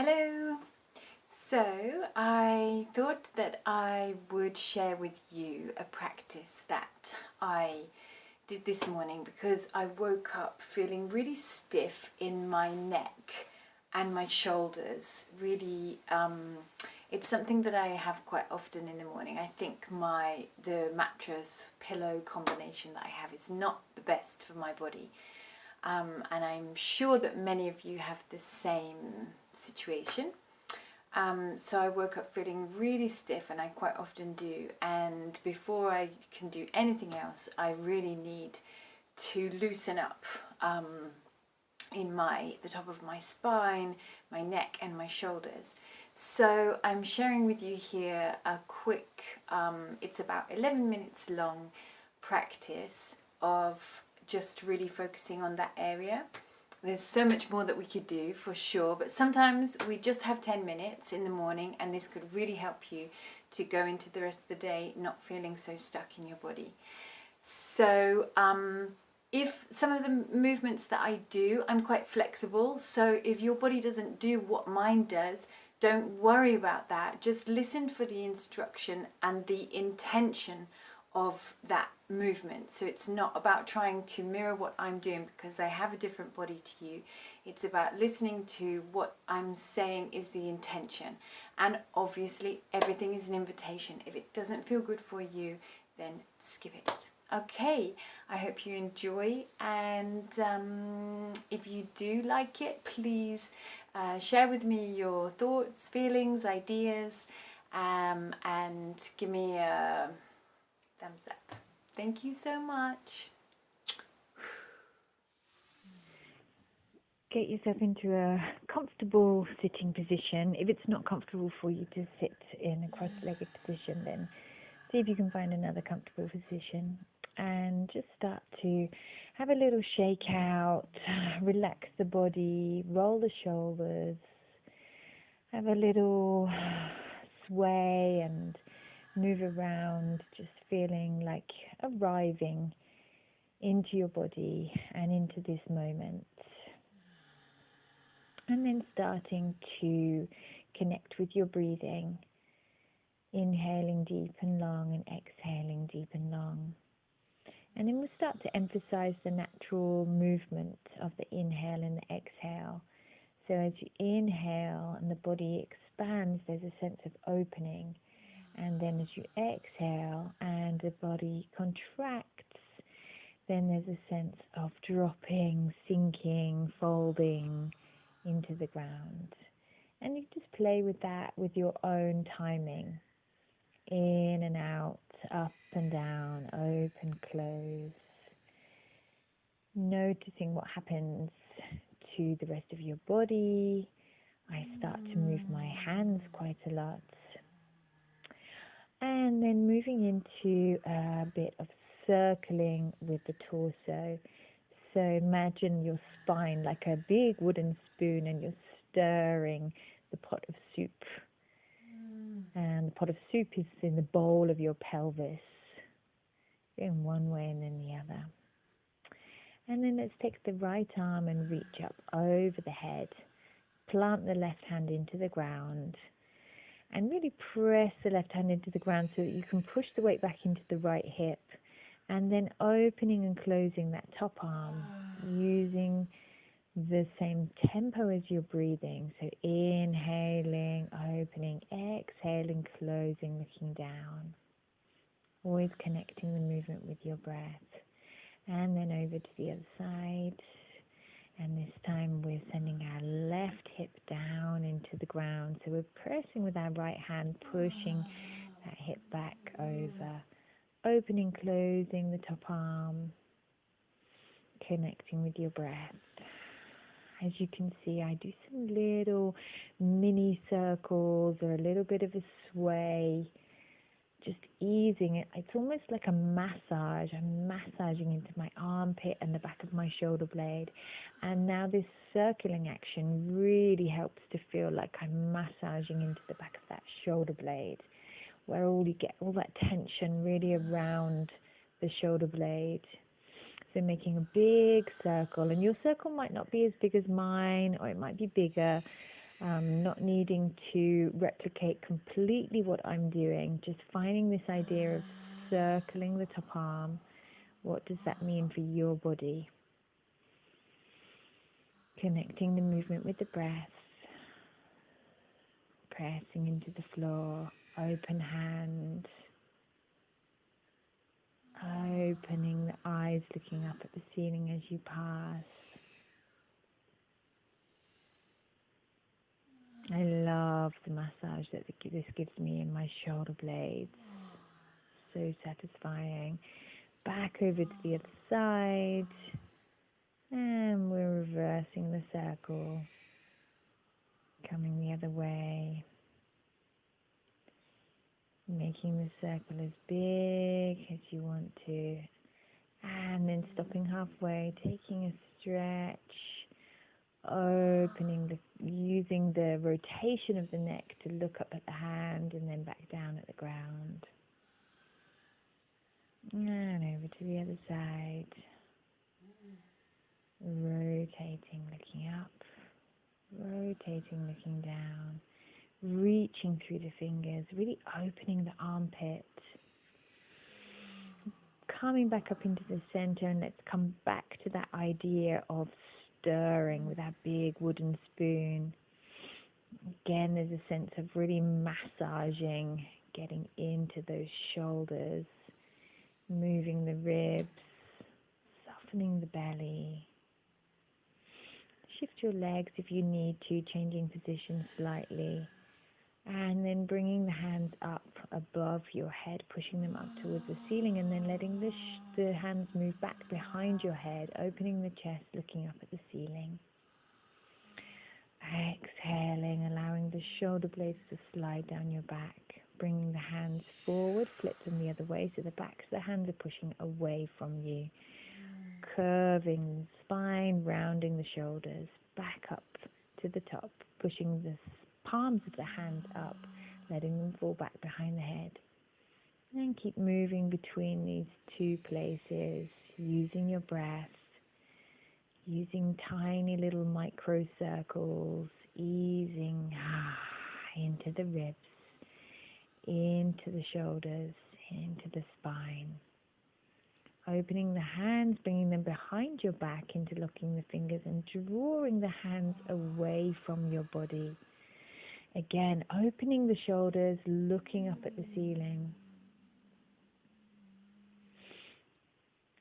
Hello! So I thought that I would share with you a practice that I did this morning because I woke up feeling really stiff in my neck and my shoulders. Really, it's something that I have quite often in the morning. I think the mattress pillow combination that I have is not the best for my body. And I'm sure that many of you have the same situation. So I woke up feeling really stiff, and I quite often do. And before I can do anything else, I really need to loosen up in the top of my spine, my neck, and my shoulders. So I'm sharing with you here a quick, it's about 11 minutes long practice of just really focusing on that area. There's so much more that we could do for sure, but sometimes we just have 10 minutes in the morning, and this could really help you to go into the rest of the day not feeling so stuck in your body. So if some of the movements that I do, I'm quite flexible, so if your body doesn't do what mine does, don't worry about that. Just listen for the instruction and the intention of that movement. So it's not about trying to mirror what I'm doing because I have a different body to you. It's about listening to what I'm saying is the intention. And obviously everything is an invitation. If it doesn't feel good for you, then skip it. Okay, I hope you enjoy, and if you do like it, please share with me your thoughts, feelings, ideas, and give me a thumbs up. Thank you so much. Get yourself into a comfortable sitting position. If it's not comfortable for you to sit in a cross-legged position, then see if you can find another comfortable position, and just start to have a little shake out, relax the body, roll the shoulders, have a little sway and move around, just feeling like arriving into your body and into this moment. And then starting to connect with your breathing, inhaling deep and long and exhaling deep and long. And then we'll start to emphasize the natural movement of the inhale and the exhale. So as you inhale and the body expands, there's a sense of opening. And then as you exhale and the body contracts, then there's a sense of dropping, sinking, folding into the ground. And you just play with that with your own timing. In and out, up and down, open, close. Noticing what happens to the rest of your body. I start to move my hands quite a lot. And then moving into a bit of circling with the torso. So imagine your spine like a big wooden spoon, and you're stirring the pot of soup. And the pot of soup is in the bowl of your pelvis, in one way and then the other. And then let's take the right arm and reach up over the head. Plant the left hand into the ground. And really press the left hand into the ground so that you can push the weight back into the right hip. And then opening and closing that top arm using the same tempo as you're breathing. So inhaling, opening, exhaling, closing, looking down. Always connecting the movement with your breath. And then over to the other side. And this time we're sending our left hip down into the ground. So we're pressing with our right hand, pushing that hip back over. Opening, closing the top arm. Connecting with your breath. As you can see, I do some little mini circles or a little bit of a sway. Just easing it. It's almost like a massage. I'm massaging into my armpit and the back of my shoulder blade. And now this circling action really helps to feel like I'm massaging into the back of that shoulder blade, where you get all that tension really around the shoulder blade. So making a big circle, and your circle might not be as big as mine, or it might be bigger, not needing to replicate completely what I'm doing, just finding this idea of circling the top arm. What does that mean for your body? Connecting the movement with the breath, pressing into the floor, open hand, opening the eyes, looking up at the ceiling as you pass. I love the massage that this gives me in my shoulder blades. So satisfying. Back over to the other side. And we're reversing the circle. Coming the other way. Making the circle as big as you want to. And then stopping halfway, taking a stretch. Opening, using the rotation of the neck to look up at the hand and then back down at the ground. And over to the other side. Rotating, looking up. Rotating, looking down. Reaching through the fingers, really opening the armpit. Coming back up into the center, and let's come back to that idea of stirring with our big wooden spoon. Again, there's a sense of really massaging, getting into those shoulders, moving the ribs, softening the belly. Shift your legs if you need to, changing position slightly. And then bringing the hands up above your head, pushing them up towards the ceiling, and then letting the hands move back behind your head, opening the chest, looking up at the ceiling. Exhaling, allowing the shoulder blades to slide down your back. Bringing the hands forward, flip them the other way, so the backs of the hands are pushing away from you. Curving the spine, rounding the shoulders, back up to the top, pushing the palms of the hands up, letting them fall back behind the head. And keep moving between these two places, using your breath, using tiny little micro circles, easing into the ribs, into the shoulders, into the spine. Opening the hands, bringing them behind your back, interlocking the fingers and drawing the hands away from your body. Again, opening the shoulders, looking up at the ceiling.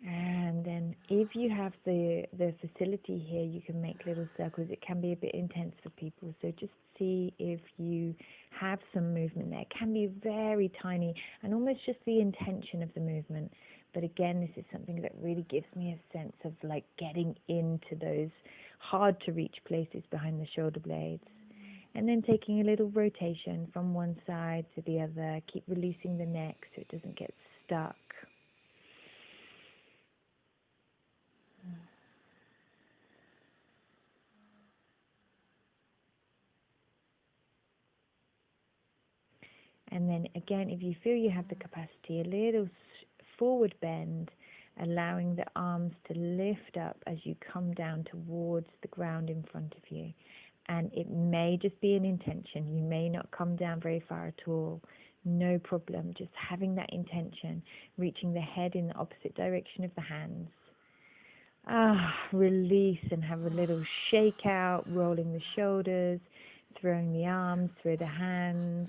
And then if you have the facility here, you can make little circles. It can be a bit intense for people, so just see if you have some movement there. It can be very tiny and almost just the intention of the movement. But again, this is something that really gives me a sense of like getting into those hard to reach places behind the shoulder blades. And then taking a little rotation from one side to the other. Keep releasing the neck so it doesn't get stuck. And then again, if you feel you have the capacity, a little forward bend, allowing the arms to lift up as you come down towards the ground in front of you. And it may just be an intention. You may not come down very far at all. No problem. Just having that intention, reaching the head in the opposite direction of the hands. Release and have a little shake out, rolling the shoulders, throwing the arms through the hands.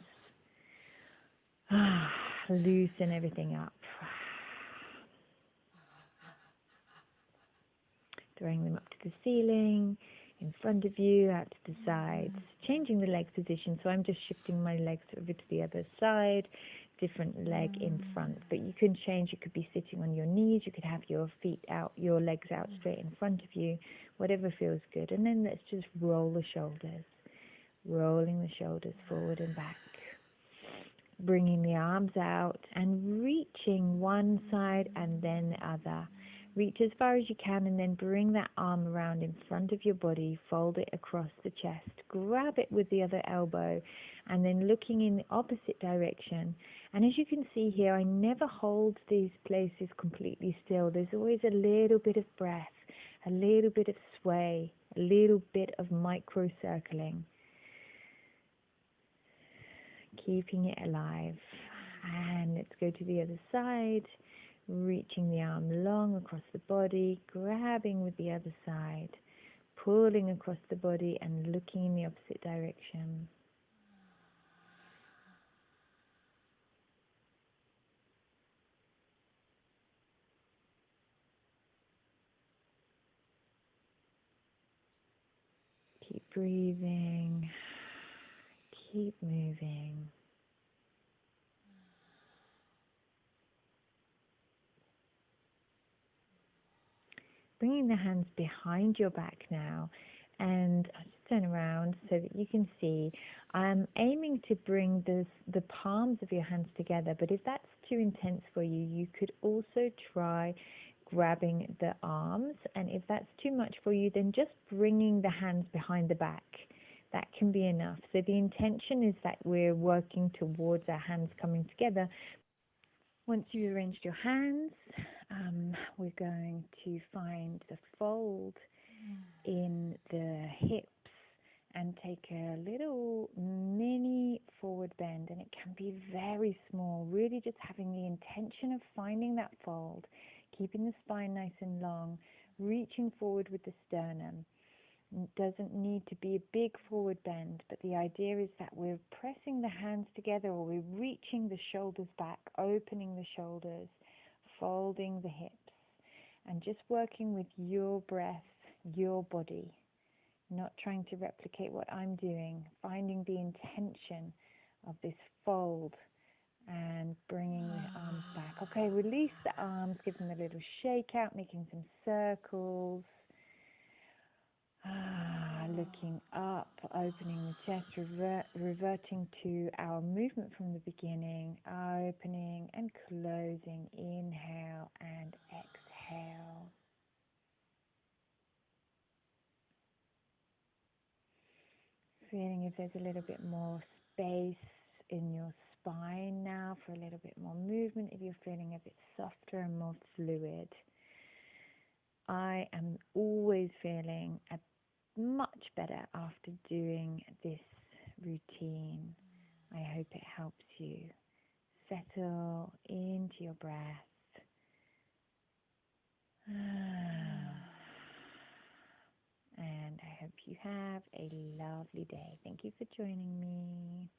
Loosen everything up. Throwing them up to the ceiling, in front of you, out to the sides. Changing the leg position, so I'm just shifting my legs over to the other side, different leg in front. But you can change, you could be sitting on your knees, you could have your feet out, your legs out straight in front of you, whatever feels good. And then let's just roll the shoulders, rolling the shoulders forward and back. Bringing the arms out and reaching one side and then the other. Reach as far as you can and then bring that arm around in front of your body, fold it across the chest, grab it with the other elbow and then looking in the opposite direction. And as you can see here, I never hold these places completely still. There's always a little bit of breath, a little bit of sway, a little bit of micro circling. keeping it alive. And let's go to the other side, reaching the arm long across the body, grabbing with the other side, pulling across the body and looking in the opposite direction. Keep breathing, keep moving. Bringing the hands behind your back now, and I'll just turn around so that you can see. I'm aiming to bring the palms of your hands together, but if that's too intense for you, you could also try grabbing the arms, and if that's too much for you, then just bringing the hands behind the back. That can be enough. So the intention is that we're working towards our hands coming together. Once you've arranged your hands, we're going to find the fold in the hips and take a little mini forward bend, and it can be very small, really just having the intention of finding that fold, keeping the spine nice and long, reaching forward with the sternum. It doesn't need to be a big forward bend, but the idea is that we're pressing the hands together, or we're reaching the shoulders back, opening the shoulders, folding the hips, and just working with your breath, your body, not trying to replicate what I'm doing, finding the intention of this fold and bringing the arms back. Okay, release the arms, give them a little shake out, making some circles. Looking up, opening the chest, reverting to our movement from the beginning, opening and closing, inhale and exhale. Feeling if there's a little bit more space in your spine now for a little bit more movement, if you're feeling a bit softer and more fluid. I am always feeling much better after doing this routine. I hope it helps you settle into your breath. And I hope you have a lovely day. Thank you for joining me.